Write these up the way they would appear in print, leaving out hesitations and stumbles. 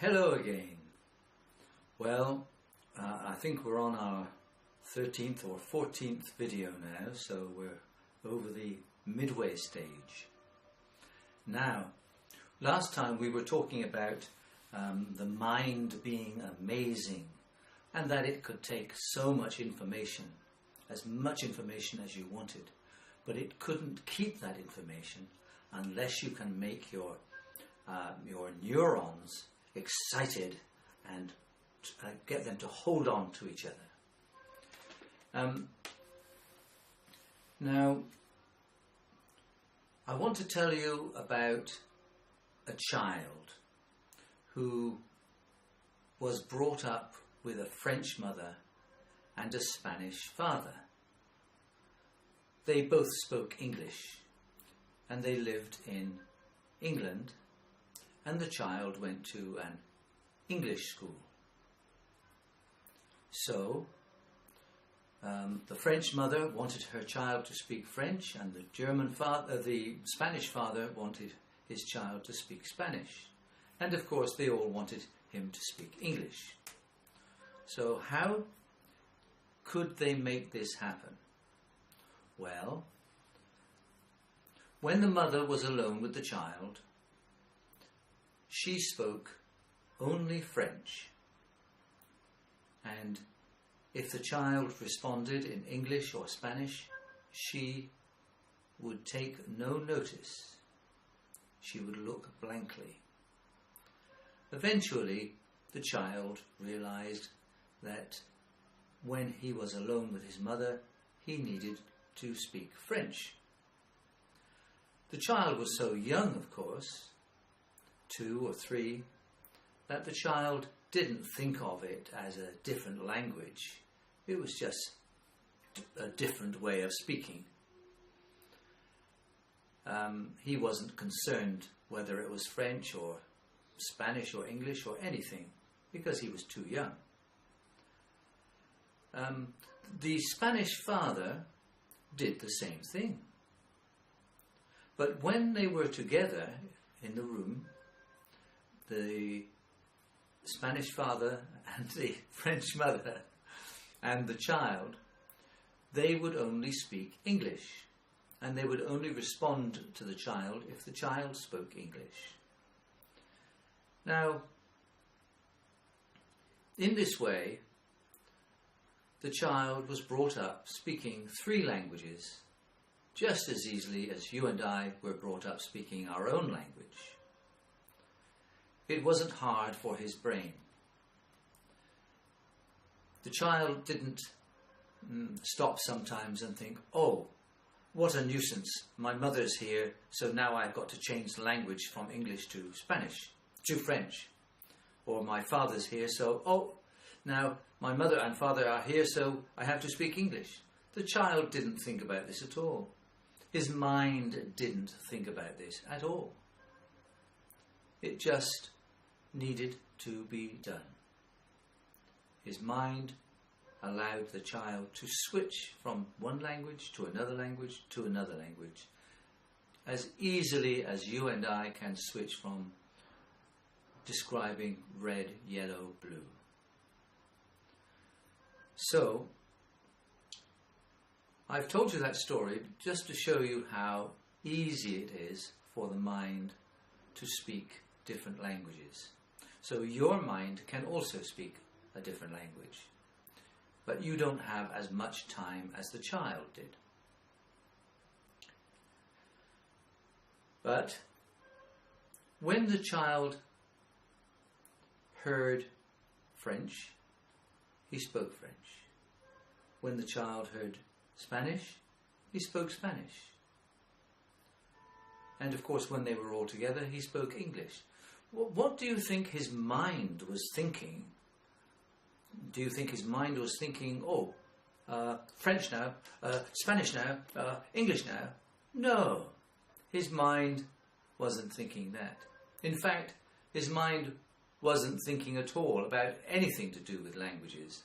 Hello again. Well, I think we're on our 13th or 14th video now, so we're over the midway stage. Now, last time we were talking about the mind being amazing and that it could take so much information as you wanted, but it couldn't keep that information unless you can make your neurons excited and get them to hold on to each other. Now, I want to tell you about a child who was brought up with a French mother and a Spanish father. They both spoke English and they lived in England, and the child went to an English school. So the French mother wanted her child to speak French, and the Spanish father wanted his child to speak Spanish, and of course they all wanted him to speak English. So how could they make this happen? Well, when the mother was alone with the child, she spoke only French, and if the child responded in English or Spanish, she would take no notice. She would look blankly. Eventually, the child realized that when he was alone with his mother, he needed to speak French. The child was so young, of course, 2 or 3, that the child didn't think of it as a different language. It was just a different way of speaking. He wasn't concerned whether it was French or Spanish or English or anything, because he was too young. The Spanish father did the same thing. But when they were together in the room, the Spanish father and the French mother and the child, they would only speak English, and they would only respond to the child if the child spoke English. Now, in this way, the child was brought up speaking 3 languages, just as easily as you and I were brought up speaking our own language. It wasn't hard for his brain. The child didn't stop sometimes and think, oh, what a nuisance, my mother's here, so now I've got to change the language from English to French. Or my father's here, so, now my mother and father are here, so I have to speak English. The child didn't think about this at all. His mind didn't think about this at all. It just needed to be done. His mind allowed the child to switch from one language to another language to another language, as easily as you and I can switch from describing red, yellow, blue. So, I've told you that story just to show you how easy it is for the mind to speak different languages. So your mind can also speak a different language, but you don't have as much time as the child did. But when the child heard French, he spoke French. When the child heard Spanish, he spoke Spanish. And of course, when they were all together, he spoke English. What do you think his mind was thinking? Do you think his mind was thinking, French now, Spanish now, English now? No, his mind wasn't thinking that. In fact, his mind wasn't thinking at all about anything to do with languages.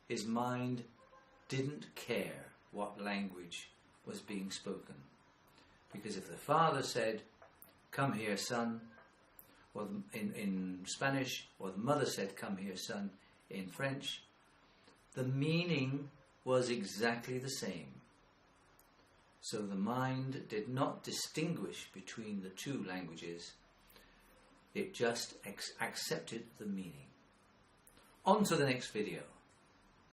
His mind didn't care what language was being spoken. Because if the father said, "Come here, son," or in Spanish, or the mother said, "Come here, son," in French, the meaning was exactly the same. So the mind did not distinguish between the two languages. It just accepted the meaning. On to the next video.